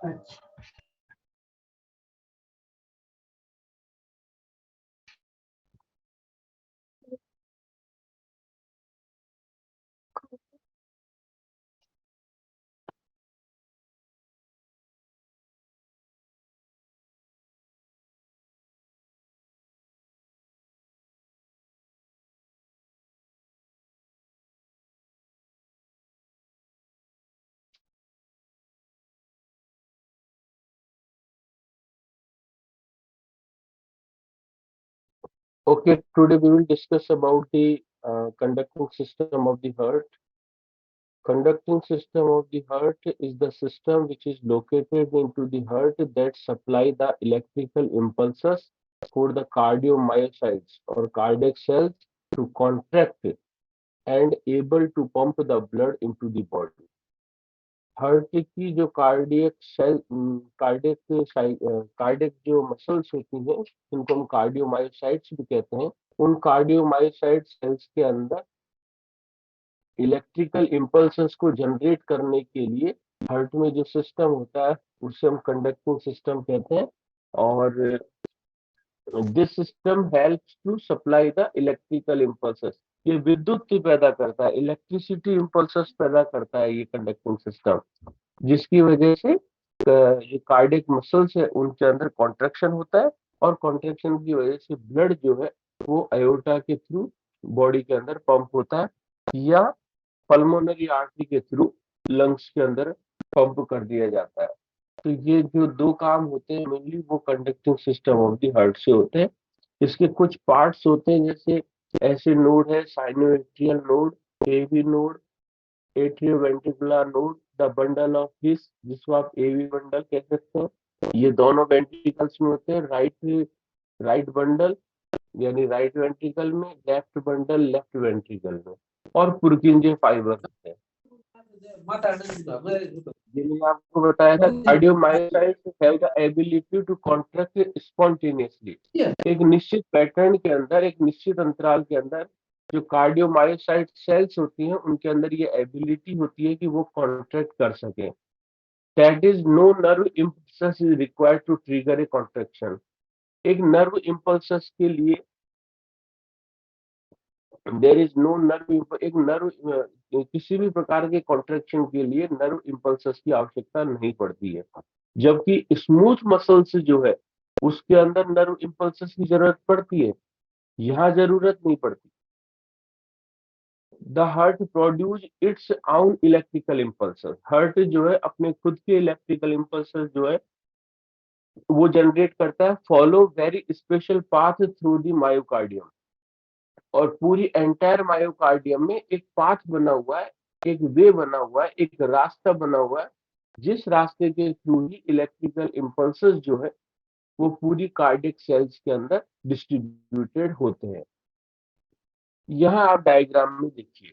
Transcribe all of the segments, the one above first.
अच्छा, Okay, today we will discuss about the conducting system of the heart. Conducting system of the heart is the system which is located into the heart that supply the electrical impulses for the cardiomyocytes or cardiac cells to contract and able to pump the blood into the body. Heart की जो cardiac जो muscles होती हैं जिनको हम cardiomyocytes भी कहते हैं, उन कार्डियोमायोसाइट सेल्स के अंदर इलेक्ट्रिकल इम्पल्सेस को जनरेट करने के लिए हार्ट में जो सिस्टम होता है उसे हम कंडक्टिंग सिस्टम कहते हैं। और this system helps to supply the electrical impulses. ये विद्युत पैदा करता है, इलेक्ट्रिसिटी इम्पल्सेस पैदा करता है ये कंडक्टिंग सिस्टम, जिसकी वजह से जो कार्डियक मसल्स है उनके अंदर कॉन्ट्रैक्शन होता है और कॉन्ट्रैक्शन की वजह से ब्लड जो है वो अयोटा के थ्रू बॉडी के अंदर पंप होता है या पल्मोनरी आर्टरी के थ्रू लंग्स के अंदर पंप कर दिया जाता है। तो ये जो दो काम होते हैं मेनली वो conducting system of the heart से होते हैं। इसके कुछ पार्ट्स होते हैं, जैसे ऐसे नोड है sinoatrial node, AV node, atrioventricular node, the bundle of His, जिसको आप एवी बंडल कह सकते हैं। ये दोनों वेंट्रिकल्स में होते हैं, राइट बंडल यानी राइट वेंट्रिकल में, लेफ्ट बंडल लेफ्ट वेंट्रिकल में। और पुरकिंजे फाइबर होते हैं जिन्हें आपको बताया था cardiomyocytes have the ability to contract spontaneously. एक निश्चित पैटर्न के अंदर, एक निश्चित अंतराल के अंदर जो कार्डियोमायोसाइट सेल्स होती हैं उनके अंदर ये एबिलिटी होती है कि वो कॉन्ट्रैक्ट कर सके। That is no nerve impulse is required to trigger a contraction. एक नर्व इम्पल्स के लिए देर इज नो नर्व, एक नर्व किसी भी प्रकार के कॉन्ट्रैक्शन के लिए नर्व इम्पल्सेस की आवश्यकता नहीं पड़ती है, जबकि स्मूथ मसल्स जो है उसके अंदर नर्व इम्पल्सेस की जरूरत पड़ती है, यहाँ जरूरत नहीं पड़ती। द हार्ट प्रोड्यूस इट्स आउन इलेक्ट्रिकल इम्पल्सेस। हार्ट जो है अपने खुद के इलेक्ट्रिकल इम्पल्सेस जो है वो जनरेट करता है, follow very special path through the myocardium. और पूरी एंटायर मायोकार्डियम में एक पाथ बना हुआ है, एक वे बना हुआ है, एक रास्ता बना हुआ है, जिस रास्ते के थ्रू ही इलेक्ट्रिकल इम्पल्सेस जो है वो पूरी कार्डियक सेल्स के अंदर डिस्ट्रीब्यूटेड होते हैं। यहाँ आप डायग्राम में देखिए,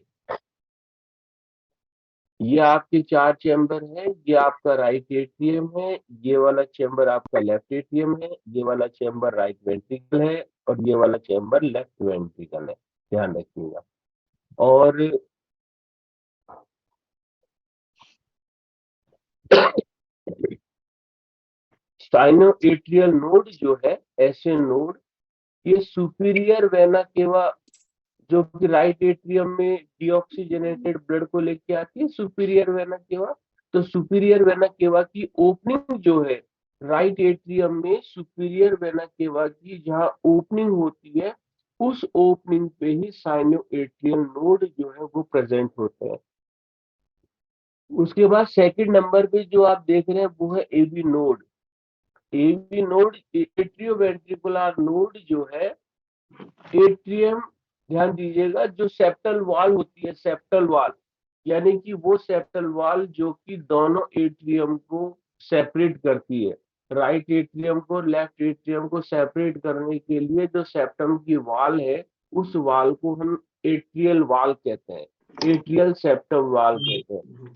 ये आपके चार चैम्बर है, ये आपका राइट एट्रियम है, ये वाला चैम्बर आपका लेफ्ट एट्रियम है, ये वाला चैम्बर राइट वेंट्रिकल है और ये वाला चैम्बर लेफ्ट वेंट्रिकल है, ध्यान रखिएगा। और साइनोएट्रियल नोड जो है, ऐसे नोड, ये सुपीरियर वेना केवा जो कि राइट एट्रियम में डीऑक्सीजनेटेड ब्लड को लेके आती है, सुपीरियर वेना केवा। तो सुपीरियर वेना केवा की ओपनिंग जो है राइट एट्रियम में, सुपीरियर वेना केवा की जहाँ ओपनिंग होती है उस ओपनिंग पे ही साइनोएट्रियल नोड जो है वो प्रेजेंट होते हैं। उसके बाद सेकंड नंबर पे जो आप देख रहे हैं वो है AV node. AV node atrioventricular node जो है, एट्रियम, ध्यान दीजिएगा, जो सेप्टल वॉल होती है, सेप्टल वॉल यानी कि वो सेप्टल वॉल जो कि दोनों एट्रियम को सेपरेट करती है, राइट एट्रियम को लेफ्ट एट्रियम को सेपरेट करने के लिए जो सेप्टम की वॉल है उस वॉल को हम एट्रियल वॉल कहते हैं, एट्रियल सेप्टम वॉल कहते हैं।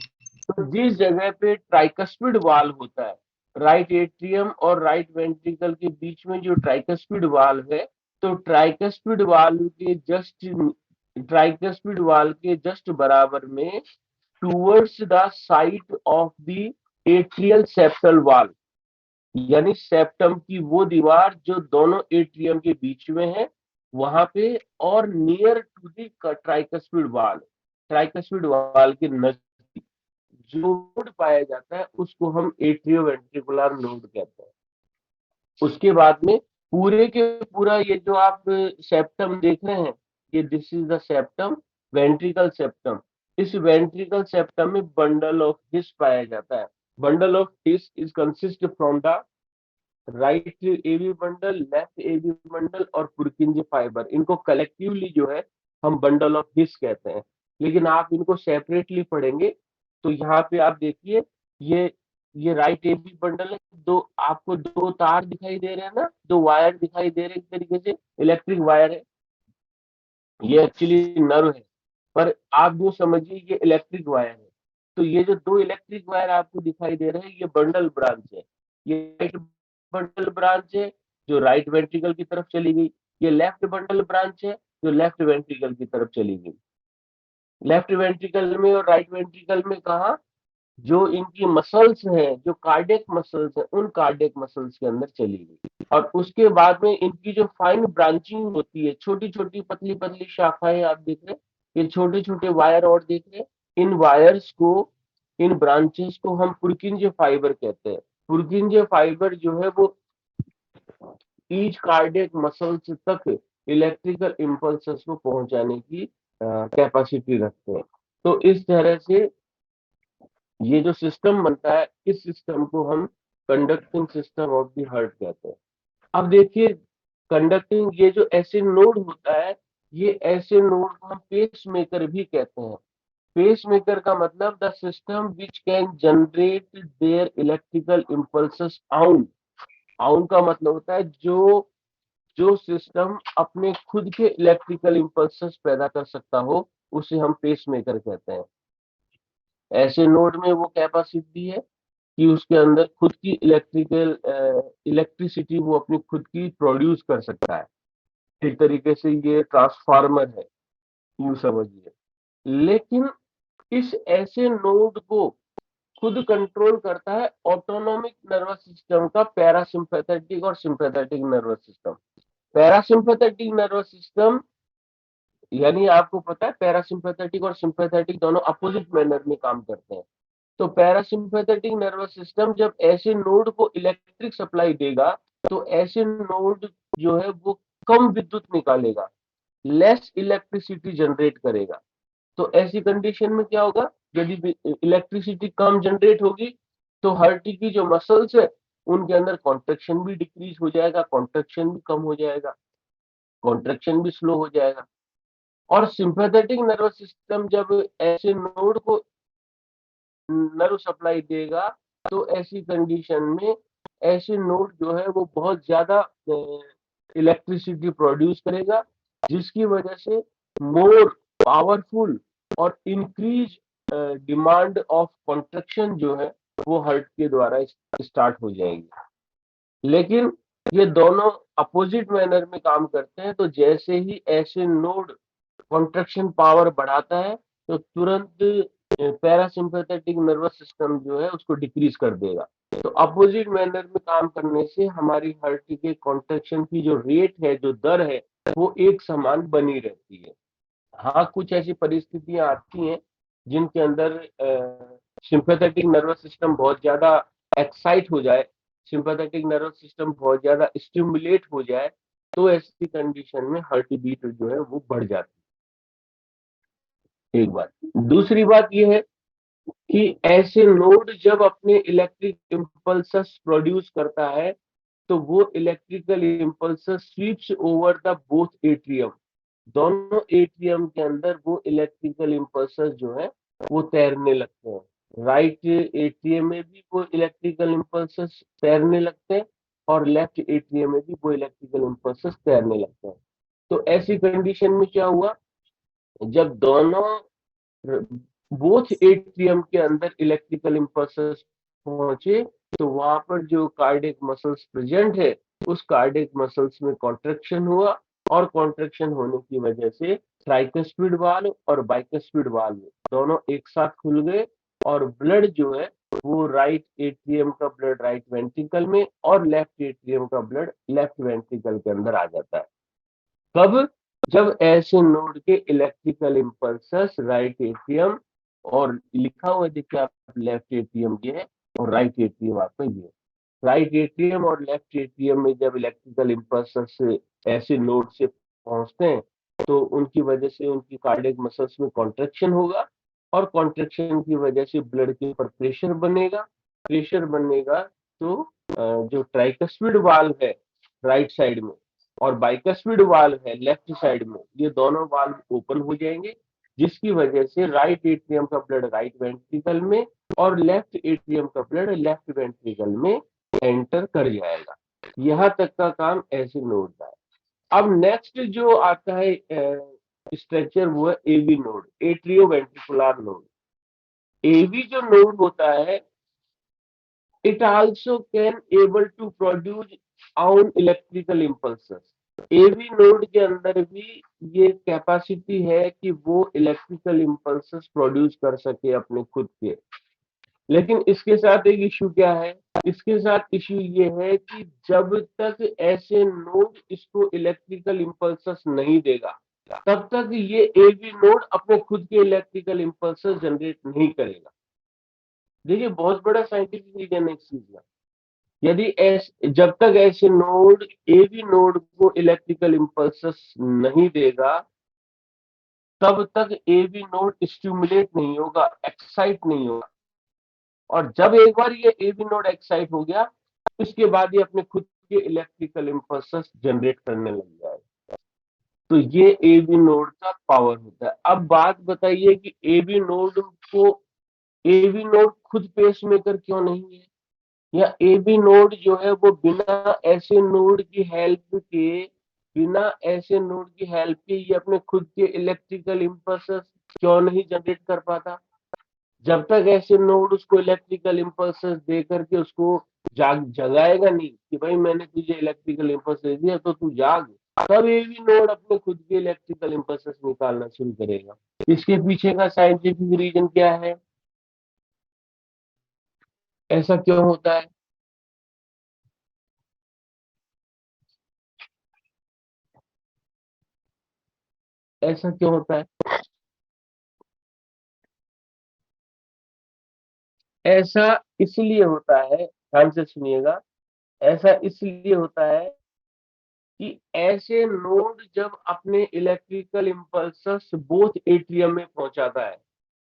तो जिस जगह पे ट्राइकस्पिड वाल्व होता है, राइट एट्रियम और राइट वेंट्रिकल के बीच में जो ट्राइकस्पिड वाल्व है, तो ट्राइकस्पिड वाल्व के जस्ट बराबर में towards the site of the atrial septal वाल, यानी सेप्टम की वो दीवार जो दोनों एट्रियम के बीच में है वहां पे, और near to the tricuspid valve, tricuspid valve के नजदीक जो नोड पाया जाता है उसको हम एट्रियोवेंट्रिकुलर नोड कहते हैं। उसके बाद में पूरे के पूरा ये जो आप सेप्टम देख रहे हैं, ये this is the septum, ventricle septum. इस वेंट्रिकल सेप्टम में बंडल ऑफ हिस पाया जाता है। Bundle of His is consist from the right AV bundle, left AV bundle और पुरकिंज फाइबर। इनको कलेक्टिवली जो है हम बंडल ऑफ हिस कहते हैं, लेकिन आप इनको सेपरेटली पढ़ेंगे। तो यहाँ पे आप देखिए, ये ये राइट एवी बंडल है, दो आपको दो तार दिखाई दे रहे हैं ना, दो वायर दिखाई दे रहे हैं, एक तरीके से इलेक्ट्रिक वायर है, ये एक्चुअली नर्व है, पर आप यूं समझिए ये इलेक्ट्रिक वायर है। तो ये जो दो इलेक्ट्रिक वायर आपको दिखाई दे रहे हैं ये बंडल ब्रांच है। ये राइट बंडल ब्रांच है जो राइट वेंट्रिकल की तरफ चली गई, ये लेफ्ट बंडल ब्रांच है जो लेफ्ट वेंट्रिकल की तरफ चली गई। लेफ्ट वेंट्रिकल में और राइट वेंट्रिकल में कहा, जो इनकी मसल्स हैं, जो कार्डियक मसल्स हैं, उन कार्डियक मसल्स के अंदर चली गई। और उसके बाद में इनकी जो फाइन ब्रांचिंग होती है, छोटी छोटी पतली पतली शाखाएं आप देख रहे हैं, ये छोटे छोटे वायर और देख रहे हैं, इन वायर्स को, इन ब्रांचेस को हम पुरकिंज फाइबर कहते हैं। पुरकिंज फाइबर जो है वो ईच कार्डियक मसल्स तक इलेक्ट्रिकल इम्पल्सेस को पहुंचाने की कैपेसिटी रखते हैं। तो इस तरह से ये जो सिस्टम बनता है, इस सिस्टम को हम conducting system of the heart कहते हैं। अब देखिए, कंडक्टिंग ये जो ऐसे नोड होता है, ये ऐसे नोड को हम पेस मेकर भी कहते हैं। पेस मेकर का मतलब the system which can generate there electrical impulses आउन। आउन का मतलब होता है जो जो सिस्टम अपने खुद के इलेक्ट्रिकल इम्पल्सेस पैदा कर सकता हो, उसे हम पेस मेकर कहते हैं। ऐसे नोड में वो कैपेसिटी है कि उसके अंदर खुद की इलेक्ट्रिसिटी वो अपनी खुद की प्रोड्यूस कर सकता है। एक तरीके से ये ट्रांसफार्मर है, यूं समझिए। लेकिन इस ऐसे नोड को खुद कंट्रोल करता है ऑटोनोमिक नर्वस सिस्टम का पैरासिम्पैथेटिक और sympathetic nervous system. Parasympathetic nervous system, यानी आपको पता है पैरासिम्पैथेटिक और सिंपैथेटिक दोनों अपोजिट मैनर में काम करते हैं। तो पैरासिम्पैथेटिक नर्वस सिस्टम जब ऐसे नोड को इलेक्ट्रिक सप्लाई देगा, तो ऐसे नोड जो है वो कम विद्युत निकालेगा, लेस इलेक्ट्रिसिटी जनरेट करेगा। तो ऐसी कंडीशन में क्या होगा, यदि इलेक्ट्रिसिटी कम जनरेट होगी तो हार्ट की जो मसल्स है उनके अंदर कॉन्ट्रेक्शन भी डिक्रीज हो जाएगा, कॉन्ट्रेक्शन भी कम हो जाएगा, कॉन्ट्रेक्शन भी स्लो हो जाएगा। और सिंपैथेटिक नर्वस सिस्टम जब ऐसे नोड को नर्व सप्लाई देगा, तो ऐसी कंडीशन में ऐसे नोड जो है वो बहुत ज्यादा इलेक्ट्रिसिटी प्रोड्यूस करेगा, जिसकी वजह से मोर पावरफुल और इंक्रीज डिमांड ऑफ कॉन्ट्रैक्शन जो है वो हार्ट के द्वारा स्टार्ट हो जाएगी। लेकिन ये दोनों अपोजिट मैनर में काम करते हैं। तो जैसे ही ऐसे नोड कॉन्ट्रैक्शन पावर बढ़ाता है, तो तुरंत पैरासिम्पैथेटिक नर्वस सिस्टम जो है उसको डिक्रीज कर देगा। तो अपोजिट मैनर में काम करने से हमारी हार्ट के कॉन्ट्रैक्शन की जो रेट है, जो दर है, वो एक समान बनी रहती है। हाँ, कुछ ऐसी परिस्थितियां आती हैं जिनके अंदर सिंपैथेटिक नर्वस सिस्टम बहुत ज्यादा एक्साइट हो जाए, सिंपैथेटिक नर्वस सिस्टम बहुत ज्यादा स्टिमुलेट हो जाए, तो ऐसी कंडीशन में हार्ट बीट जो है वो बढ़ जाती है। एक बात, दूसरी बात यह है कि ऐसे नोड जब अपने इलेक्ट्रिक इम्पल्सस प्रोड्यूस करता है, तो वो electrical impulses sweeps over the both atrium. दोनों एट्रियम के अंदर वो इलेक्ट्रिकल इम्पल्सस जो है वो तैरने लगते हैं। राइट एट्रियम में भी वो इलेक्ट्रिकल इम्पल्सस तैरने लगते हैं, और लेफ्ट एट्रियम में भी वो इलेक्ट्रिकल इम्पल्सस तैरने लगते हैं। तो ऐसी कंडीशन में क्या हुआ, जब दोनों बोथ एट्रियम के अंदर इलेक्ट्रिकल इम्पल्सेस पहुंचे, तो वहां पर जो कार्डियक मसल्स प्रेजेंट है, उस कार्डियक मसल्स में कॉन्ट्रैक्शन हुआ, और कॉन्ट्रैक्शन होने की वजह से ट्राइकस्पिड वाल्व और बाइकस्पिड वाल्व दोनों एक साथ खुल गए, और ब्लड जो है वो राइट एट्रियम का ब्लड राइट वेंट्रिकल में और लेफ्ट एट्रियम का ब्लड लेफ्ट वेंट्रिकल के अंदर आ जाता है। कब? जब ऐसे नोड के इलेक्ट्रिकल इंपल्सस राइट एट्रियम, और लिखा हुआ है देखिए आप, लेफ्ट एट्रियम ये है और राइट एट्रियम आपका ये है। राइट एट्रियम और लेफ्ट एट्रियम में जब इलेक्ट्रिकल इंपल्सस ऐसे नोड से पहुंचते हैं तो उनकी वजह से उनकी कार्डियक मसल्स में कॉन्ट्रेक्शन होगा, और कॉन्ट्रेक्शन की वजह से ब्लड के ऊपर प्रेशर बनेगा। प्रेशर बनेगा तो जो ट्राइकस्पिड वाल्व है राइट साइड में और बाइकस्पिड वाल्व है लेफ्ट साइड में, ये दोनों वाल्व ओपन हो जाएंगे, जिसकी वजह से राइट एट्रियम का ब्लड राइट वेंट्रिकल में और लेफ्ट एट्रियम का ब्लड लेफ्ट वेंट्रिकल में एंटर कर जाएगा। यहाँ तक का काम ऐसे नोड का है। अब नेक्स्ट जो आता है स्ट्रक्चर, वो है AV node, atrioventricular node. AV जो नोड होता है, it also can able to produce own electrical impulses। AV node के अंदर भी ये कैपेसिटी है कि वो इलेक्ट्रिकल इंपल्सेस प्रोड्यूस कर सके अपने खुद के। लेकिन इसके साथ एक इश्यू क्या है? इसके साथ इश्यू ये है कि जब तक ऐसे नोड इसको इलेक्ट्रिकल इंपल्सेस नहीं देगा, तब तक ये एवी नोड अपने खुद के इलेक्ट्रिकल इंपल्सेस जनरेट नहीं करेगा। देखिए बहुत बड़ा साइंटिफिक रीजन है इस चीज का। यदि जब तक ऐसे नोड एवी नोड को इलेक्ट्रिकल इंपल्सेस नहीं देगा, तब तक एवी नोड स्टिमुलेट नहीं होगा, एक्साइट नहीं होगा। और जब एक बार ये एवी नोड एक्साइट हो गया, उसके बाद ये अपने खुद के इलेक्ट्रिकल इंपल्सेस जनरेट करने लग जाएगा। तो ये एवी नोड का पावर होता है। अब बात बताइए कि एवी नोड को, एवी नोड खुद पेस मेकर क्यों नहीं है, या एवी नोड जो है वो बिना ऐसे नोड की हेल्प के, बिना ऐसे नोड की हेल्प के ये अपने खुद के इलेक्ट्रिकल इंपल्सेस क्यों नहीं जनरेट कर पाता? जब तक ऐसे नोड उसको इलेक्ट्रिकल इंपल्सेस दे करके उसको जगाएगा नहीं कि भाई मैंने तुझे इलेक्ट्रिकल इंपल्सेस दिया तो तू जाग, तब एवी नोड अपने खुद के इलेक्ट्रिकल इंपल्सेस निकालना शुरू करेगा। इसके पीछे का साइंटिफिक रीजन क्या है? ऐसा क्यों होता है? ऐसा क्यों होता है? ऐसा इसलिए होता है, ध्यान से सुनिएगा, ऐसा इसलिए होता है कि ऐसे नोड जब अपने इलेक्ट्रिकल इंपल्सेस बोथ एट्रियम में पहुंचाता है,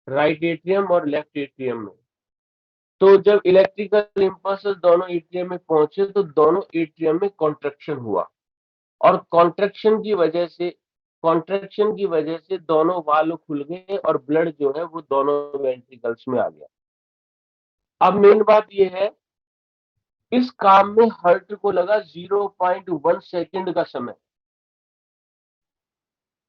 राइट एट्रियम और लेफ्ट एट्रियम में, तो जब इलेक्ट्रिकल इंपल्सेस दोनों एट्रियम में पहुंचे तो दोनों एट्रियम में कॉन्ट्रैक्शन हुआ, और कॉन्ट्रैक्शन की वजह से दोनों वाल्व खुल गए और ब्लड जो है वो दोनों वेंट्रिकल्स में आ गया। अब मेन बात ये है, इस काम में हर्ट को लगा 0.1 सेकंड का समय,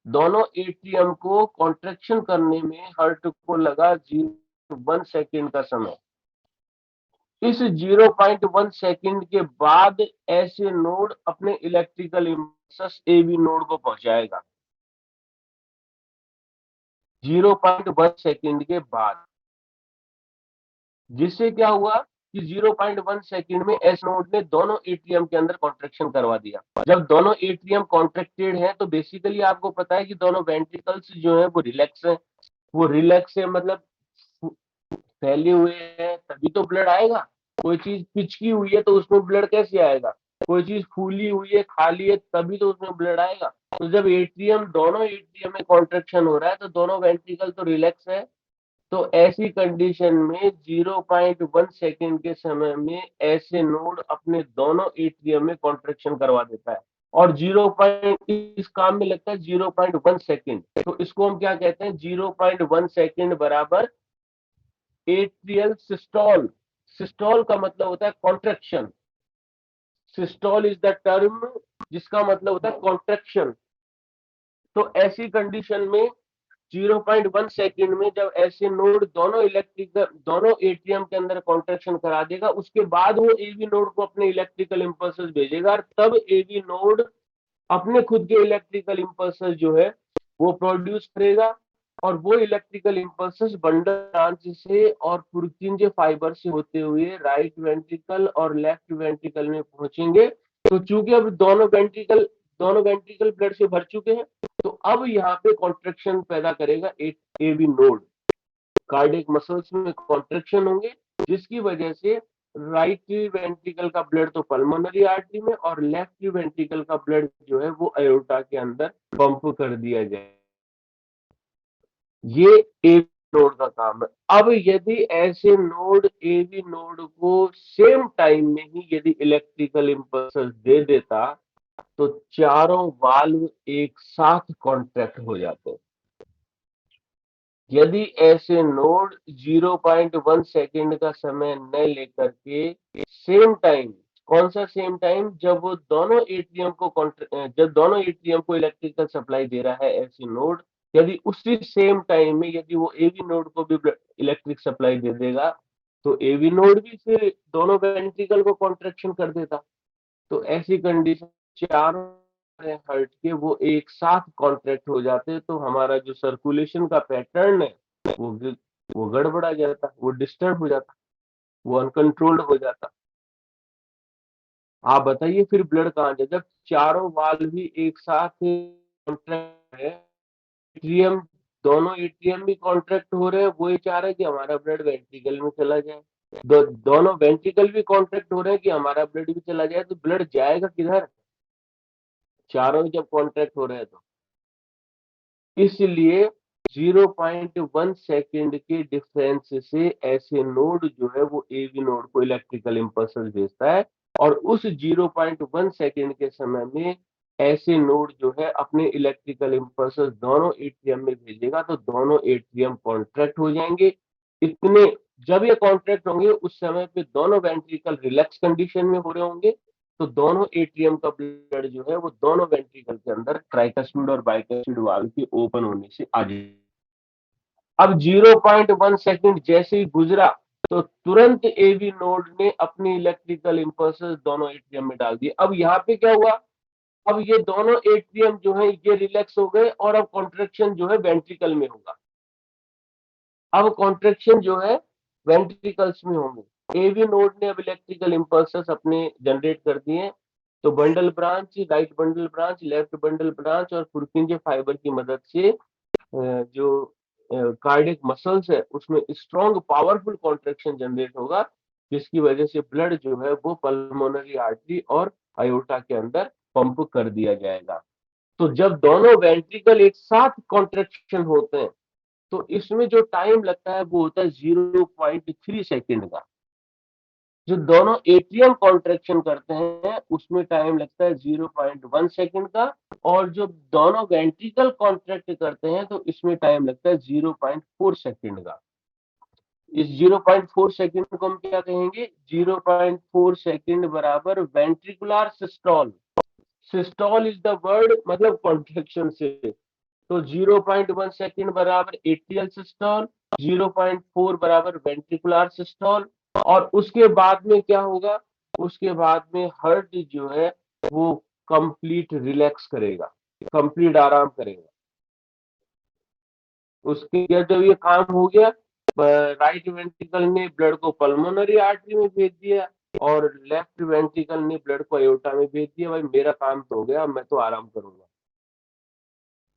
दोनों एटीएम को कॉन्ट्रैक्शन करने में हर्ट को लगा 0.1 सेकंड का समय। इस 0.1 सेकंड के बाद ऐसे नोड अपने इलेक्ट्रिकल इंपल्स एवी नोड को पहुंचाएगा, 0.1 सेकंड के बाद। जिससे क्या हुआ कि 0.1 सेकंड में एस नोड ने दोनों एटीएम के अंदर कॉन्ट्रैक्शन करवा दिया। जब दोनों एटीएम कॉन्ट्रैक्टेड है तो बेसिकली आपको पता है कि दोनों वेंट्रिकल्स जो है वो रिलैक्स है। वो रिलैक्स है मतलब फैले हुए हैं, तभी तो ब्लड आएगा। कोई चीज पिचकी हुई है तो उसमें ब्लड कैसे आएगा? कोई चीज फूली हुई है, खाली है, तभी तो उसमें ब्लड आएगा। तो जब एटीएम, दोनों एटीएम में कॉन्ट्रैक्शन हो रहा है तो दोनों वेंट्रिकल तो रिलैक्स है। तो ऐसी कंडीशन में 0.1 सेकंड के समय में ऐसे नोड अपने दोनों एट्रियम में कॉन्ट्रैक्शन करवा देता है, और इस काम में लगता है 0.1 सेकंड। तो इसको हम क्या कहते हैं? 0.1 सेकंड बराबर एट्रियल सिस्टोल। सिस्टोल का मतलब होता है contraction. Systole is the term जिसका मतलब होता है कॉन्ट्रैक्शन। तो ऐसी कंडीशन में 0.1 सेकंड में जब ऐसे नोड दोनों एटीएम के अंदर कॉन्ट्रैक्शन करा देगा, उसके बाद वो एवी नोड को अपने इलेक्ट्रिकल इंपल्सेस भेजेगा, और तब एवी नोड अपने खुद के इलेक्ट्रिकल इंपल्सेस जो है वो प्रोड्यूस करेगा। और वो इलेक्ट्रिकल इम्पल्सेस बंडल ब्रांच से और पुर्किंजे फाइबर से होते हुए राइट वेंट्रिकल और लेफ्ट वेंट्रिकल में पहुंचेंगे। तो चूंकि अब दोनों वेंट्रिकल ब्लड से भर चुके हैं, तो अब यहाँ पे कॉन्ट्रेक्शन पैदा करेगा एक एवी नोड। कार्डियक मसल्स में कॉन्ट्रेक्शन होंगे, जिसकी वजह से राइट वेंट्रिकल का ब्लड तो पल्मोनरी आर्टरी में और लेफ्ट वेंट्रिकल का ब्लड जो है वो अयोर्टा के अंदर पंप कर दिया जाए। ये एवी नोड का काम है। अब यदि ऐसे नोड एवी नोड को सेम टाइम में ही यदि इलेक्ट्रिकल इम्पल्स दे देता, तो चारों वाल्व एक साथ कॉन्ट्रैक्ट हो जाते। यदि ऐसे नोड 0.1 सेकेंड का समय न लेकर के सेम टाइम, कौन सा सेम टाइम, जब वो दोनों एटीएम को इलेक्ट्रिकल सप्लाई दे रहा है ऐसे नोड, यदि उसी सेम टाइम में यदि वो एवी नोड को भी इलेक्ट्रिक सप्लाई दे देगा, तो एवी नोड भी फिर दोनों वेंट्रिकल को कॉन्ट्रेक्शन कर देता। तो ऐसी कंडीशन चारों हर्ट के वो एक साथ कॉन्ट्रैक्ट हो जाते, तो हमारा जो सर्कुलेशन का पैटर्न है वो वो गड़बड़ा जाता, वो डिस्टर्ब हो जाता, वो अनकंट्रोल्ड हो जाता। आप बताइए फिर ब्लड कहाँ जाए जब चारों वाल्व भी एक साथ कॉन्ट्रैक्ट है। एट्रियम, दोनों एट्रियम भी कॉन्ट्रैक्ट हो रहे हैं, वो ये चाह रहे हैं कि हमारा ब्लड वेंट्रिकल में चला जाए। दोनों वेंट्रिकल भी कॉन्ट्रैक्ट हो रहे हैं कि हमारा ब्लड भी चला जाए, तो ब्लड जाएगा किधर? चारों जब कॉन्ट्रैक्ट हो रहे हैं तो इसलिए 0.1 सेकेंड के डिफरेंस से ऐसे नोड जो है वो एवी नोड को इलेक्ट्रिकल इम्पल्स भेजता है, और उस 0.1 सेकेंड के समय में ऐसे नोड जो है अपने इलेक्ट्रिकल इम्पल्स दोनों एट्रियम में भेजेगा, तो दोनों एट्रियम कॉन्ट्रैक्ट हो जाएंगे। इतने जब ये कॉन्ट्रैक्ट होंगे उस समय पे दोनों वेंट्रिकल रिलैक्स कंडीशन में हो रहे होंगे, तो दोनों एट्रियम का ब्लड जो है वो दोनों वेंट्रिकल के अंदर ट्राइकस्मिड और बाइकस्मिड वाल्व के ओपन होने से आ जाए। अब 0.1 सेकंड जैसे ही गुजरा, तो तुरंत एवी नोड ने अपनी इलेक्ट्रिकल इम्पल्सेस दोनों एट्रियम में डाल दिए। अब यहाँ पे क्या हुआ? अब ये दोनों एट्रियम जो है ये रिलैक्स हो गए, और अब कॉन्ट्रेक्शन जो है वेंट्रिकल में होगा। अब कॉन्ट्रेक्शन जो है वेंट्रिकल्स में होंगे। एवी नोड ने अब इलेक्ट्रिकल इम्पल्सेस अपने जनरेट कर दिए, तो bundle branch, right bundle branch, left bundle branch और पुर्किंजे फाइबर की मदद से जो कार्डियक मसल्स है उसमें स्ट्रॉन्ग पावरफुल कॉन्ट्रेक्शन जनरेट होगा, जिसकी वजह से ब्लड जो है वो पल्मोनरी आर्टरी और अयोर्टा के अंदर पंप कर दिया जाएगा। तो जब दोनों वेंट्रिकल एक साथ कॉन्ट्रेक्शन होते हैं, तो इसमें जो टाइम लगता है वो होता है 0.3 सेकेंड का। जो दोनों एट्रियम कॉन्ट्रेक्शन करते हैं उसमें टाइम लगता है 0.1 सेकेंड का, और जो दोनों वेंट्रिकल कॉन्ट्रैक्ट करते हैं तो इसमें टाइम लगता है 0.4 सेकेंड का। इस 0.4 सेकेंड को हम क्या कहेंगे? 0.4 सेकेंड बराबर ventricular systole. Systole is the word, मतलब कॉन्ट्रेक्शन से। तो 0.1 सेकेंड बराबर एट्रियल सिस्टोल, 0.4 बराबर वेंट्रिकुलर सिस्टोल। और उसके बाद में क्या होगा? उसके बाद में हार्ट जो है वो कंप्लीट रिलैक्स करेगा, कंप्लीट आराम करेगा। उसके जब ये काम हो गया, राइट वेंट्रिकल ने ब्लड को पल्मोनरी आर्टरी में भेज दिया और लेफ्ट वेंट्रिकल ने ब्लड को अयोर्टा में भेज दिया। भाई मेरा काम तो हो गया, मैं तो आराम करूंगा।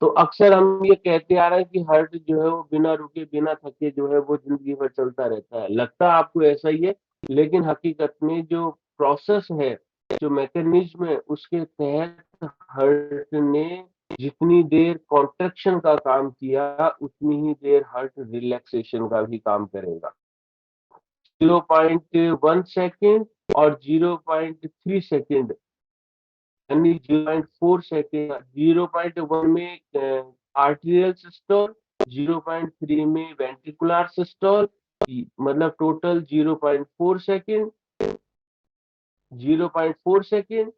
तो अक्सर हम ये कहते आ रहे हैं कि हार्ट जो है वो बिना रुके बिना थके जो है वो जिंदगी भर चलता रहता है। लगता है आपको ऐसा ही है, लेकिन हकीकत में जो प्रोसेस है, जो मैकेनिज्म है, उसके तहत हार्ट ने जितनी देर कॉन्ट्रैक्शन का काम किया उतनी ही देर हार्ट रिलैक्सेशन का भी काम करेगा। 0.1 सेकेंड और 0.3 सेकेंड, यानी 0.4 सेकेंड। 0.1 में आर्टीरियल सिस्टोल, 0.3 में वेंट्रिकुलर सिस्टोल, मतलब टोटल 0.4 सेकेंड। 0.4 सेकेंड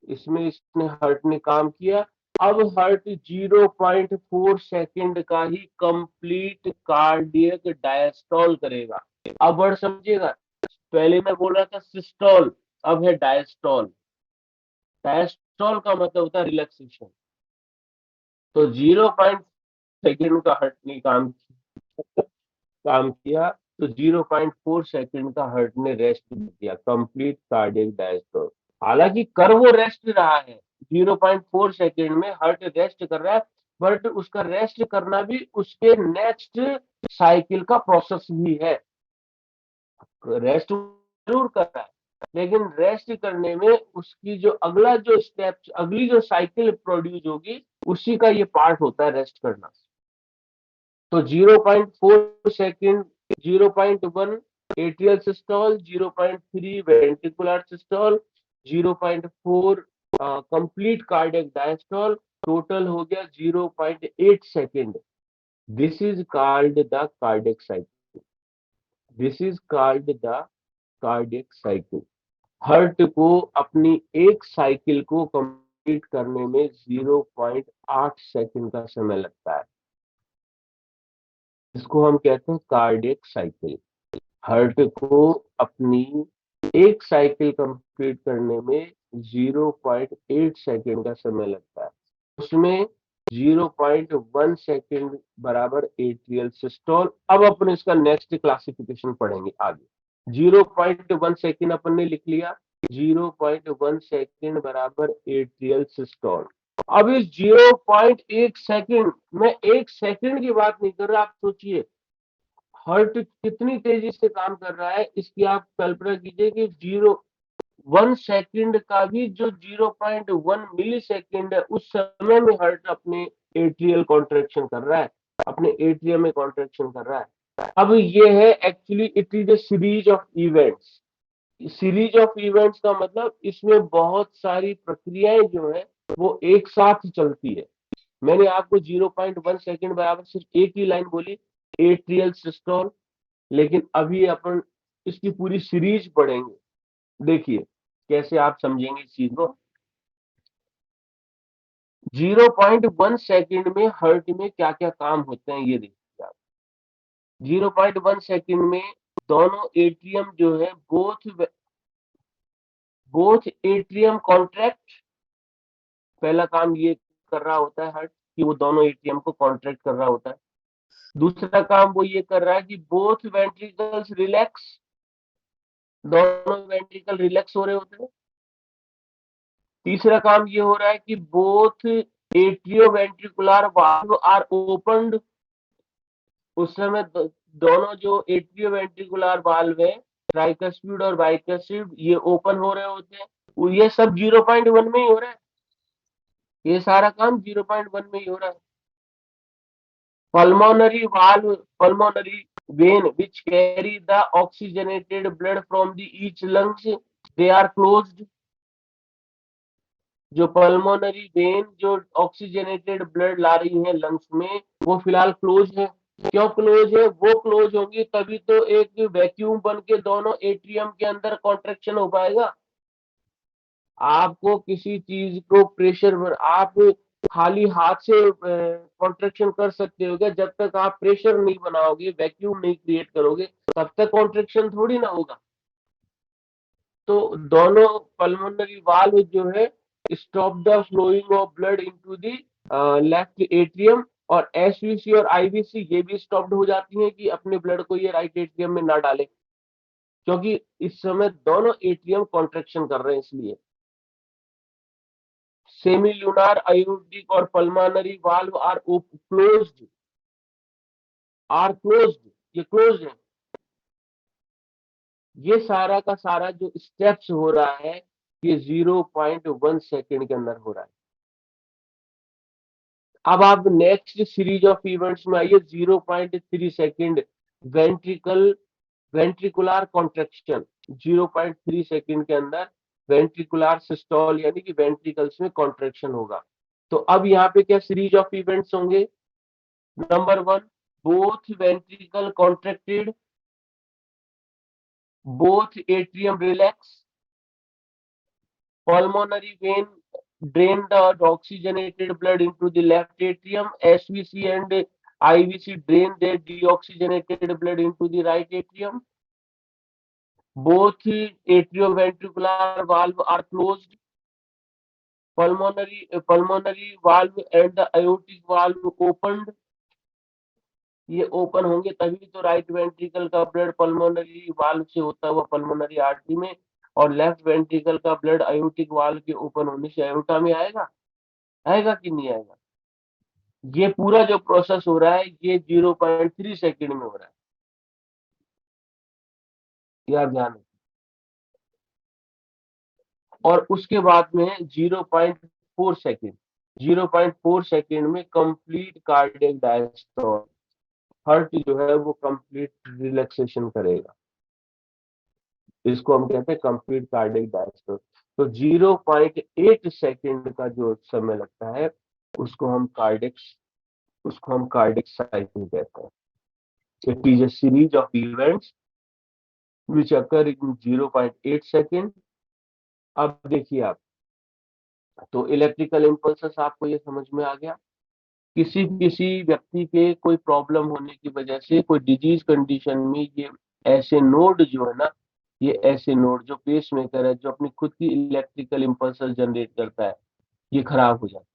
इसमें इसने हार्ट ने काम किया। अब हार्ट 0.4 सेकेंड का ही कंप्लीट कार्डियक डायस्टोल करेगा। अब वर्ड समझिएगा, पहले मैं बोल रहा था सिस्टोल, अब है डायस्टोल। डायस्टोल का मतलब होता है रिलैक्सेशन। तो 0.4 सेकेंड का हर्ट ने काम किया, तो 0.4 सेकंड का हर्ट ने रेस्ट दिया, कंप्लीट कार्डियक डायस्टोल। हालांकि कर वो रेस्ट रहा है, 0.4 सेकंड में हर्ट रेस्ट कर रहा है, बट उसका रेस्ट करना भी उसके नेक्स्ट साइकिल का प्रोसेस ही है। रेस्ट जरूर कर रहा है, लेकिन रेस्ट करने में उसकी जो अगला जो स्टेप, अगली जो साइकिल प्रोड्यूस होगी, उसी का ये पार्ट होता है रेस्ट करना। तो 0.4 second, 0.1 atrial systole, 0.3 ventricular systole, 0.4 complete cardiac diastole, total हो गया 0.8 second. This is called the cardiac cycle. This is called the cardiac cycle. Heart को अपनी एक साइकिल को कंप्लीट करने में 0.8 सेकंड का समय लगता है। इसको हम कहते हैं कार्डियक साइकिल। हार्ट को अपनी एक साइकिल कंप्लीट करने में 0.8 सेकंड का समय लगता है। उसमें 0.1 सेकंड बराबर एट्रियल सिस्टोल। अब अपन इसका नेक्स्ट क्लासिफिकेशन पढ़ेंगे आगे। 0.1 सेकंड अपन ने लिख लिया, 0.1 सेकंड बराबर एट्रियल सिस्टोल। अब इस 0.1 सेकंड में, एक सेकंड की बात नहीं कर रहा, आप सोचिए हार्ट कितनी तेजी से काम कर रहा है, इसकी आप कल्पना कीजिए कि 0.1 सेकंड का भी जो 0.1 मिली सेकेंड है, उस समय में हार्ट अपने एट्रियल कॉन्ट्रेक्शन कर रहा है, अपने एट्रियम में कॉन्ट्रेक्शन कर रहा है। अब ये है actually it is a series of events. Series of events का मतलब इसमें बहुत सारी प्रक्रियाएं जो है वो एक साथ चलती है। मैंने आपको 0.1 सेकंड बराबर सिर्फ एक ही लाइन बोली, एट्रियल सिस्टोल, लेकिन अभी अपन इसकी पूरी सीरीज पढ़ेंगे। देखिए कैसे आप समझेंगे इस चीज को। 0.1 सेकंड में हार्ट में क्या क्या काम होते हैं ये देखिए आप। 0.1 सेकंड में दोनों एट्रियम जो है, बोथ एट्रियम कॉन्ट्रैक्ट। पहला काम ये कर रहा होता है हार्ट कि वो दोनों एट्रियम को कॉन्ट्रैक्ट कर रहा होता है। दूसरा काम वो ये कर रहा है कि बोथ वेंट्रिकल्स रिलैक्स, दोनों वेंट्रिकल रिलैक्स हो रहे होते हैं। तीसरा काम ये हो रहा है कि both atrioventricular valve are opened. उस समय दोनों जो एट्रियोवेंट्रिकुलर वाल्व है, ट्राइकस्पिड और बाइकस्पिड, ये ओपन हो रहे होते हैं। ये सब 0.1 में ही हो रहा है, ये सारा काम 0.1 में ही हो रहा है। Pulmonary valve, pulmonary vein which carry the oxygenated blood from the each lungs, they are closed. जो पल्मोनरी वेन जो ऑक्सीजनेटेड ब्लड ला रही है लंग्स में, वो फिलहाल क्लोज है। क्यों क्लोज है? वो क्लोज होंगी तभी तो एक वैक्यूम बन के दोनों एट्रियम के अंदर कॉन्ट्रेक्शन हो पाएगा। आपको किसी चीज को प्रेशर, आप खाली हाथ से कॉन्ट्रेक्शन कर सकते हो क्या? जब तक आप प्रेशर नहीं बनाओगे, वैक्यूम नहीं क्रिएट करोगे, तब तक कॉन्ट्रेक्शन थोड़ी ना होगा। तो दोनों पल्मोनरी वाल्व जो है stop the flowing of blood into the left atrium, और एसवीसी और आईवीसी ये भी स्टॉप्ड हो जाती हैं कि अपने ब्लड को ये राइट एट्रियम में ना डाले, क्योंकि इस समय दोनों एट्रियम कॉन्ट्रेक्शन कर रहे हैं इसलिए। सेमील्यूनार आयोटिक और पल्मोनरी वाल्व आर क्लोज्ड, ये क्लोज्ड है। ये सारा का सारा जो स्टेप्स हो रहा है, ये 0.1 सेकंड के अंदर हो रहा है। अब आप नेक्स्ट सीरीज ऑफ इवेंट्स में आइए। 0.3 सेकंड वेंट्रिकुलर कॉन्ट्रेक्शन, 0.3 सेकंड के अंदर वेंट्रिकुलर सिस्टोल यानी कि वेंट्रिकल्स में कॉन्ट्रेक्शन होगा। तो अब यहाँ पे क्या सीरीज ऑफ इवेंट्स होंगे? Number 1, both ventricle contracted, both atrium relax, pulmonary vein drain the oxygenated blood into the left atrium, SVC and IVC drain their deoxygenated blood into the right atrium. Both atrioventricular valve are closed. Pulmonary valve and the aortic valve opened. ये open होंगे तभी तो right ventricle का blood pulmonary valve से होता हुआ pulmonary artery में, और लेफ्ट वेंट्रिकल का ब्लड आयोटिक वाल्व के ओपन होने से आयोटा में आएगा। आएगा कि नहीं आएगा? ये पूरा जो प्रोसेस हो रहा है ये 0.3 सेकेंड में हो रहा है। यार ध्यान रखिए। और उसके बाद में 0.4 सेकेंड, 0.4 सेकेंड में कंप्लीट कार्डियक डायस्टोल, हार्ट जो है वो कंप्लीट रिलैक्सेशन करेगा। इसको हम कहते हैं कंप्लीट कार्डियक डायस्टोल। तो 0.8 सेकेंड का जो समय लगता है उसको हम कार्डियक साइकिल कहते हैं। It is a series of events which occur in 0.8 second. अब देखिए आप, तो इलेक्ट्रिकल इम्पल्सेस आपको ये समझ में आ गया। किसी किसी व्यक्ति के कोई प्रॉब्लम होने की वजह से, कोई डिजीज कंडीशन में, ये ऐसे नोड जो है ना, ये ऐसे नोड जो पेस मेकर है, जो अपनी खुद की इलेक्ट्रिकल इम्पल्सेस जनरेट करता है, ये खराब हो जाता है।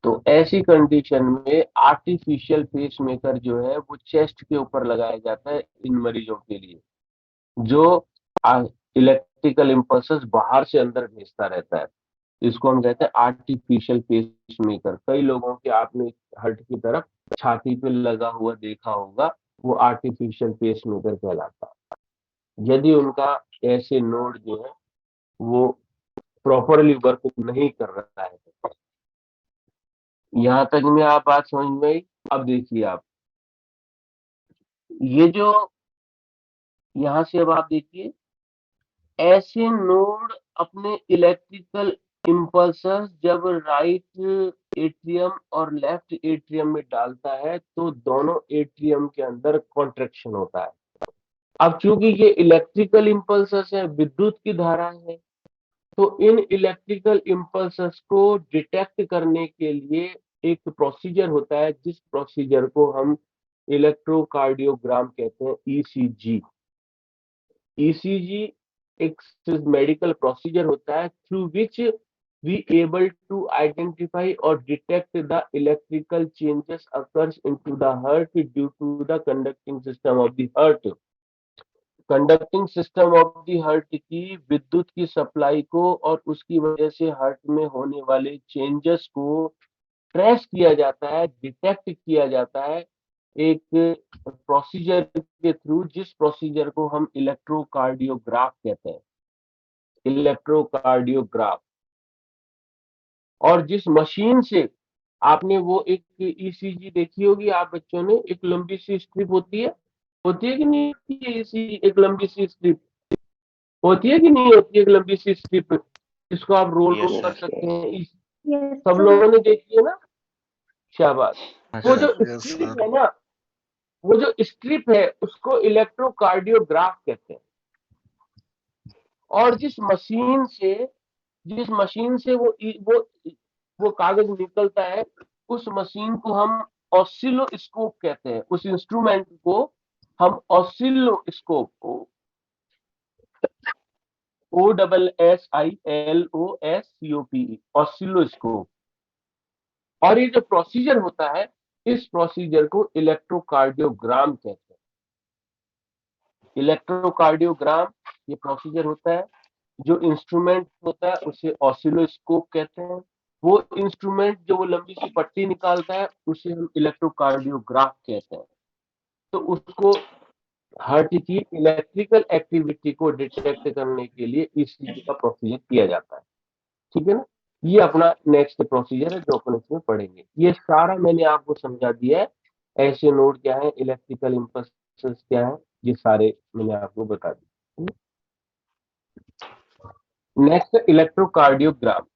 तो ऐसी कंडीशन में आर्टिफिशियल पेस मेकर जो है वो चेस्ट के ऊपर लगाया जाता है इन मरीजों के लिए, जो इलेक्ट्रिकल इम्पल्सेस बाहर से अंदर भेजता रहता है। इसको हम कहते हैं आर्टिफिशियल पेस मेकर। कई लोगों के आपने हार्ट की तरफ छाती पे लगा हुआ देखा होगा, वो आर्टिफिशियल पेस मेकर कहलाता है। यदि उनका ऐसे नोड जो है वो प्रॉपरली वर्क नहीं कर रहा है। यहाँ तक में आप बात समझ में आई? अब देखिए आप, ये जो यहाँ से अब आप देखिए, ऐसे नोड अपने इलेक्ट्रिकल इम्पल्सस जब राइट एट्रियम और लेफ्ट एट्रियम में डालता है तो दोनों एट्रियम के अंदर कॉन्ट्रैक्शन होता है। अब चूंकि ये इलेक्ट्रिकल इम्पल्सस है, विद्युत की धारा है, तो इन इलेक्ट्रिकल इम्पल्सस को डिटेक्ट करने के लिए एक प्रोसीजर होता है, जिस प्रोसीजर को हम इलेक्ट्रोकार्डियोग्राम कहते हैं, ईसीजी। ईसीजी एक मेडिकल प्रोसीजर होता है through which we able to identify और detect the electrical changes occurs into the heart due to the conducting system of the heart. Conducting system of the heart की विद्युत की supply को और उसकी वजह से हार्ट में होने वाले चेंजेस को ट्रेस किया जाता है, डिटेक्ट किया जाता है एक प्रोसीजर के थ्रू, जिस प्रोसीजर को हम इलेक्ट्रोकार्डियोग्राफ कहते हैं। इलेक्ट्रोकार्डियोग्राफ। और जिस मशीन से आपने वो एक ईसीजी देखी होगी आप बच्चों ने, एक लंबी सी स्ट्रिप होती है कि नहीं होती है? ईसीजी एक लंबी सी स्ट्रिप होती है कि नहीं होती है? एक लंबी सी स्ट्रिप, इसको आप रोल यस कर सर। सकते हैं। यस सब सर। लोगों ने देखी है ना? शाबाश। वो जो यस स्ट्रिप सर। है ना, वो जो स्ट्रिप है उसको इलेक्ट्रोकार्डियोग्राफ कहते हैं। और जिस मशीन से वो कागज निकलता है, उस मशीन को हम ऑसिलोस्कोप कहते हैं। उस इंस्ट्रूमेंट को हम ऑसिलोस्कोप, OSSILOSCOP, ऑसिलोस्कोप। और ये जो प्रोसीजर होता है, इस प्रोसीजर को इलेक्ट्रोकार्डियोग्राम कहते हैं। इलेक्ट्रोकार्डियोग्राम ये प्रोसीजर होता है। जो इंस्ट्रूमेंट होता है उसे ऑसिलोस्कोप कहते हैं। वो इंस्ट्रूमेंट जो वो लंबी सी पट्टी निकालता है उसे हम इलेक्ट्रोकार्डियोग्राफ कहते हैं। तो उसको हार्ट की इलेक्ट्रिकल एक्टिविटी को डिटेक्ट करने के लिए ईसीजी का प्रोसीजर किया जाता है। ठीक है ना? ये अपना नेक्स्ट प्रोसीजर है जो अपन इसमें पढ़ेंगे। ये सारा मैंने आपको समझा दिया है। ऐसे नोड क्या है, इलेक्ट्रिकल इम्पल्सेस क्या है, ये सारे मैंने आपको बता दिए। Next, electrocardiogram.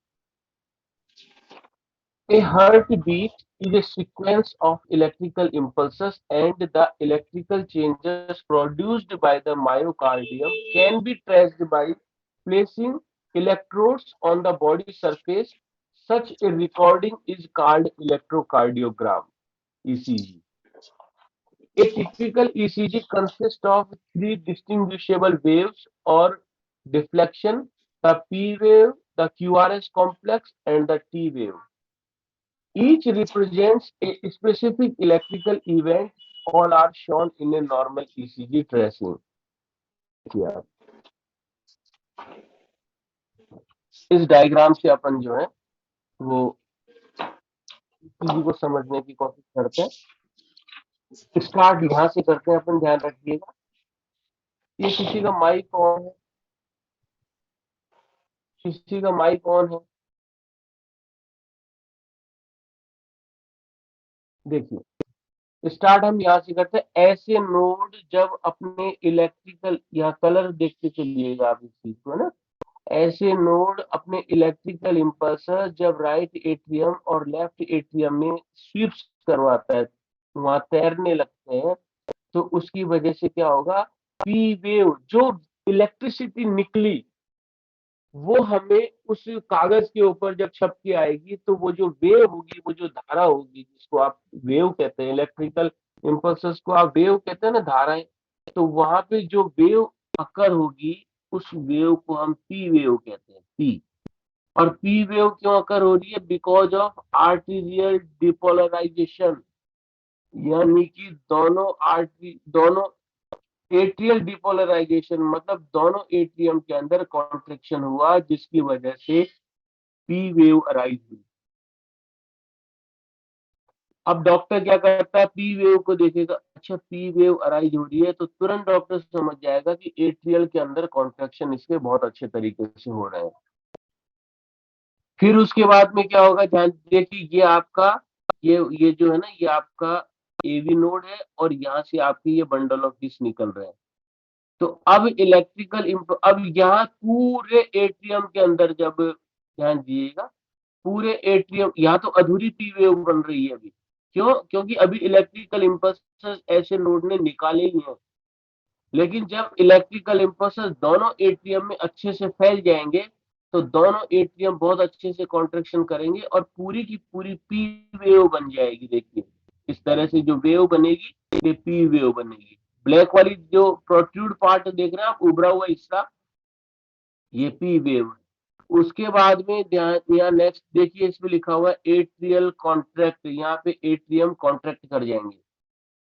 A heartbeat is a sequence of electrical impulses, and the electrical changes produced by the myocardium can be traced by placing electrodes on the body surface. Such a recording is called electrocardiogram, ECG. A typical ECG consists of three distinguishable waves or deflection: the P wave, the QRS complex, and the T wave. Each represents a specific electrical event. All are shown in a normal ECG tracing. देखिए आप इस diagram से अपन जो है वो ECG को समझने की कोशिश करते हैं। स्टार्ट यहाँ से करते हैं अपन, ध्यान रखिएगा। ये किसी का माइक ऑन है, किसी का माइक ऑन है। देखिए स्टार्ट हम यहाँ से करते हैं। ऐसे नोड जब अपने इलेक्ट्रिकल, यहाँ कलर देखते चलिएगा आप इस चीज को ना। ऐसे नोड अपने इलेक्ट्रिकल इम्पल्सर जब राइट एट्रियम और लेफ्ट एट्रियम में स्विप्स करवाता है, वहां तैरने लगते हैं, तो उसकी वजह से क्या होगा, पी वेव जो इलेक्ट्रिसिटी निकली वो हमें उस कागज के ऊपर जब छप के आएगी, तो वो जो वेव होगी, वो जो धारा होगी, जिसको आप वेव कहते हैं, इलेक्ट्रिकल इम्पल्सेस को आप वेव कहते हैं ना, धाराएं, तो वहां पे जो वेव अकर होगी, उस वेव को हम पी वेव कहते हैं, पी। और पी वेव क्यों अकर हो रही है? बिकॉज ऑफ आर्टीरियल डिपोलराइजेशन, यानी कि दोनों एट्रियल डिपोलराइजेशन, मतलब दोनों एट्रियम के अंदर कॉन्ट्रेक्शन हुआ, जिसकी वजह से पी वेव अराइज हुई। अब डॉक्टर क्या करता है, पी वेव को देखेगा, अच्छा पी वेव अराइज हो रही है, तो तुरंत डॉक्टर समझ जाएगा कि एट्रियल के अंदर कॉन्ट्रेक्शन इसके बहुत अच्छे तरीके से हो रहे हैं। फिर उसके बाद में क्या होगा, ध्यान देखिए, ये आपका ये जो है ना, ये आपका एवी नोड है, और यहाँ से आपके ये बंडल ऑफ डिस्क निकल रहे हैं। तो अब अब यहाँ पूरे एट्रियम के अंदर जब, ध्यान दीजिएगा, पूरे एट्रियम, यहाँ तो अधूरी पी वेव बन रही है अभी। क्यों? क्योंकि अभी इलेक्ट्रिकल इम्पल्स ऐसे लोड ने निकाले ही हैं। लेकिन जब इलेक्ट्रिकल इम्पल्स दोनों एट्रियम में अच्छे से फैल जाएंगे, तो दोनों एट्रियम बहुत अच्छे से कॉन्ट्रेक्शन करेंगे और पूरी की पूरी पी वेव बन जाएगी। देखिए इस तरह से जो वेव बनेगी, ये पी वेव बनेगी। ब्लैक वाली जो प्रोट्रूड पार्ट देख रहे हैं आप, उभरा हुआ हिस्सा, ये पी वेव है। उसके बाद में ध्यान, यहाँ नेक्स्ट देखिए, इसमें लिखा हुआ है एट्रियल कॉन्ट्रैक्ट। यहाँ पे एट्रियम कॉन्ट्रैक्ट कर जाएंगे,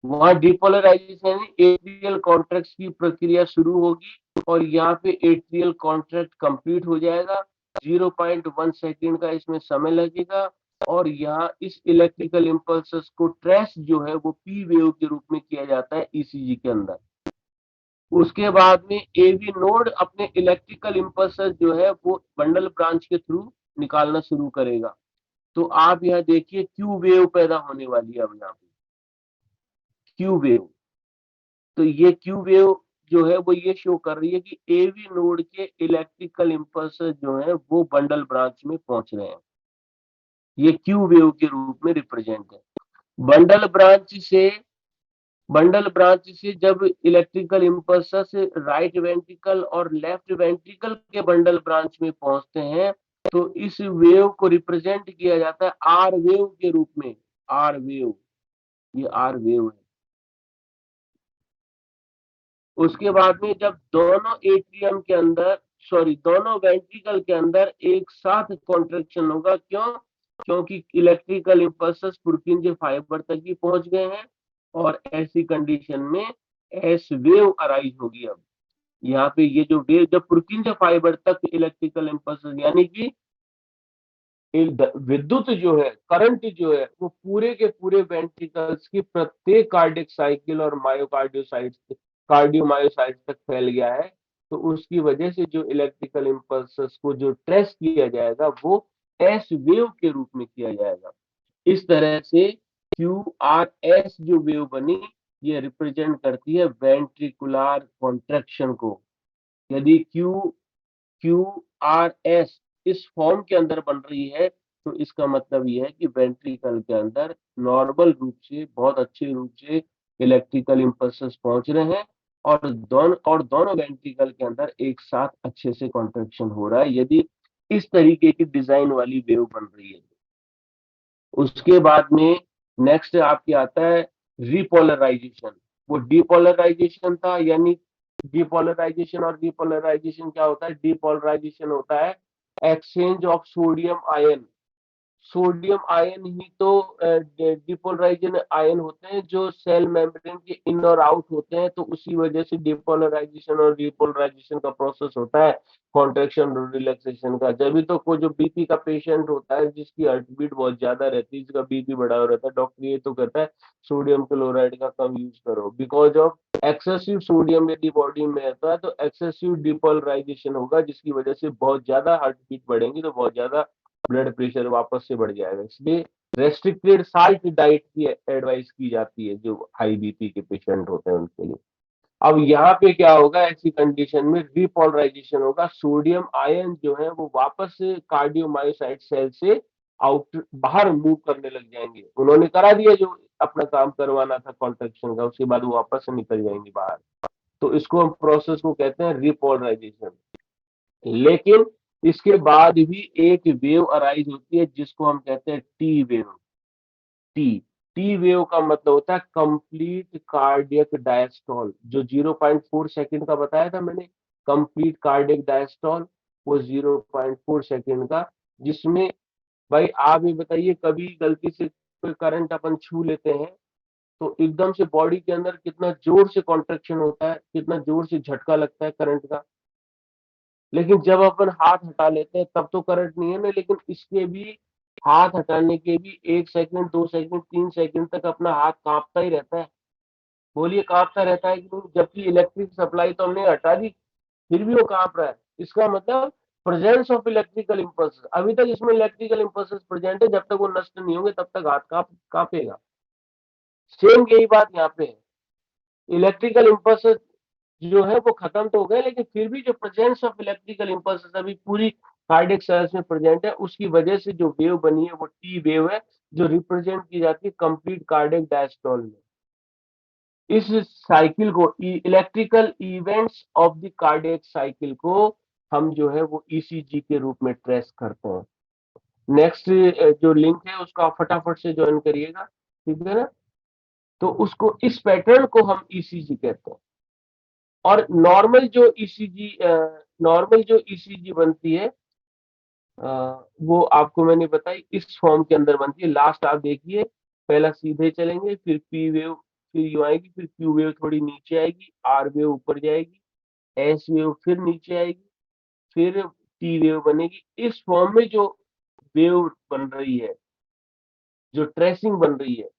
वहां डिपोलराइजेशन एट्रियल कॉन्ट्रैक्ट की प्रक्रिया शुरू होगी, और यहाँ पे एट्रियल कॉन्ट्रैक्ट कंप्लीट हो जाएगा। 0.1 सेकेंड का इसमें समय लगेगा, और यहाँ इस इलेक्ट्रिकल इम्पल्स को ट्रेस जो है वो पी वेव के रूप में किया जाता है ईसीजी के अंदर। उसके बाद में एवी नोड अपने इलेक्ट्रिकल इम्पल्स जो है वो बंडल ब्रांच के थ्रू निकालना शुरू करेगा। तो आप यहाँ देखिए क्यू वेव पैदा होने वाली है अब यहाँ पे, क्यू वेव। तो ये क्यू वेव जो है वो ये शो कर रही है कि एवी नोड के इलेक्ट्रिकल इम्पल्स जो है वो बंडल ब्रांच में पहुंच रहे हैं। ये क्यू वेव के रूप में रिप्रेजेंट है। बंडल ब्रांच से बंडल ब्रांच से जब इलेक्ट्रिकल इम्पल्स राइट वेंट्रिकल और लेफ्ट वेंट्रिकल के बंडल ब्रांच में पहुंचते हैं, तो इस वेव को रिप्रेजेंट किया जाता है आर वेव के रूप में। आर वेव, ये आर वेव है। उसके बाद में जब दोनों एट्रियम के अंदर, सॉरी, दोनों वेंट्रिकल के अंदर एक साथ कॉन्ट्रेक्शन होगा। क्यों? क्योंकि इलेक्ट्रिकल इम्पल्स पुरकिंजे फाइबर तक ही पहुंच गए हैं, और ऐसी कंडीशन में एस वेव अराइज होगी। अब यहाँ पे ये जो वेव जब पुरकिंजे फाइबर तक इलेक्ट्रिकल इम्पल्स, यानी कि विद्युत जो है, करंट जो है, वो पूरे के पूरे वेंट्रिकल्स की प्रत्येक कार्डिक साइकिल और मायोकार्डियोसाइट, कार्डियोमायोसाइट तक फैल गया है। तो उसकी वजह से जो इलेक्ट्रिकल इम्पल्स को जो ट्रेस किया जाएगा, वो एस वेव के रूप में किया जाएगा। इस तरह से क्यू आर एस जो वेव बनी, ये रिप्रेजेंट करती है वेंट्रिकुलर कॉन्ट्रेक्शन को। यदि क्यू क्यू आर एस इस फॉर्म के अंदर बन रही है, तो इसका मतलब यह है कि वेंट्रिकल के अंदर नॉर्मल रूप से, बहुत अच्छे रूप से इलेक्ट्रिकल इम्पल्सेस पहुंच रहे हैं, और दोनों वेंट्रिकल के अंदर एक साथ अच्छे से कॉन्ट्रेक्शन हो रहा है, यदि इस तरीके की डिजाइन वाली वेव बन रही है। उसके बाद में नेक्स्ट आपके आता है रिपोलराइजेशन। वो डिपोलराइजेशन था, यानी डिपोलराइजेशन और डिपोलराइजेशन क्या होता है? डिपोलराइजेशन होता है exchange of sodium ion. Sodium ion ही तो डिपोलराइजन आयन होते हैं जो सेल मेम्ब्रेन के इन और आउट होते हैं, तो उसी वजह से डिपोलराइजेशन और रिपोलराइजेशन का प्रोसेस होता है, कॉन्ट्रेक्शन और रिलैक्सेशन का। जब भी तो कोई जो बीपी का पेशेंट होता है जिसकी हार्ट बीट बहुत ज्यादा रहती है, जिसका बीपी बढ़ा हुआ रहता है, डॉक्टर ये तो कहता है सोडियम क्लोराइड का कम यूज करो, बिकॉज ऑफ एक्सेसिव सोडियम यदि बॉडी में रहता है तो एक्सेसिव डिपोलराइजेशन होगा, जिसकी वजह से बहुत ज्यादा हार्ट बीट बढ़ेंगी, तो बहुत ज्यादा ब्लड प्रेशर वापस से बढ़ जाएगा। इसलिए रेस्ट्रिक्टेड साल्ट डाइट की एडवाइस की जाती है जो हाई बीपी के पेशेंट होते हैं उनके लिए। अब यहाँ पे क्या होगा, ऐसी कंडीशन में रिपोलराइजेशन होगा, सोडियम आयन जो है वो वापस से कार्डियोमायोसाइट सेल से आउट बाहर मूव करने लग जाएंगे। उन्होंने करा दिया जो अपना काम करवाना था कॉन्ट्रेक्शन का, उसके बाद वो वापस से निकल जाएंगे बाहर। तो इसको हम प्रोसेस को कहते हैं रिपोलराइजेशन। लेकिन इसके बाद भी एक वेव अराइज होती है जिसको हम कहते हैं T wave. T T wave का मतलब होता है कंप्लीट कार्डियक डायस्टॉल, जो 0.4 सेकंड का बताया था मैंने, कंप्लीट कार्डियक डायस्टॉल वो 0.4 सेकंड का, जिसमें भाई आप ये बताइए कभी गलती से कोई करंट अपन छू लेते हैं तो एकदम से बॉडी के अंदर कितना जोर से कॉन्ट्रेक्शन होता है, कितना जोर से झटका लगता है करंट का। लेकिन जब अपन हाथ हटा लेते हैं तब तो करंट नहीं है ना, लेकिन इसके भी हाथ हटाने के भी 1 सेकंड 2 सेकंड 3 सेकंड तक अपना हाथ कांपता ही रहता है। बोलिए कांपता रहता है कि नहीं, जबकि इलेक्ट्रिक सप्लाई तो हमने हटा दी फिर भी वो कांप रहा है। इसका मतलब प्रेजेंस ऑफ इलेक्ट्रिकल इम्पल्स, अभी तक इसमें इलेक्ट्रिकल इम्पल्स प्रेजेंट है, जब तक वो नष्ट नहीं होंगे तब तक हाथ कांपेगा। सेम यही बात यहाँ पे है, इलेक्ट्रिकल इम्पल्स जो है वो खत्म तो हो गए, लेकिन फिर भी जो प्रेजेंस ऑफ इलेक्ट्रिकल इम्पल्स अभी पूरी कार्डियक सेल्स में प्रेजेंट है, उसकी वजह से जो वेव बनी है वो टी वेव है, जो रिप्रेजेंट की जाती है कंप्लीट कार्डियक डायस्टोल में। इस साइकिल को electrical events of the cardiac cycle को हम जो है वो ईसीजी के रूप में ट्रेस करते हैं। नेक्स्ट जो लिंक है उसको आप फटाफट से ज्वाइन करिएगा, ठीक है ना। तो उसको इस पैटर्न को हम ईसीजी कहते हैं। और नॉर्मल जो ईसीजी बनती है वो आपको मैंने बताई इस फॉर्म के अंदर बनती है। लास्ट आप देखिए, पहला सीधे चलेंगे, फिर पी वेव, फिर यू आएगी, फिर क्यू वेव थोड़ी नीचे आएगी, आर वेव ऊपर जाएगी, एस वेव फिर नीचे आएगी, फिर टी वेव बनेगी। इस फॉर्म में जो वेव बन रही है, जो ट्रेसिंग बन रही है,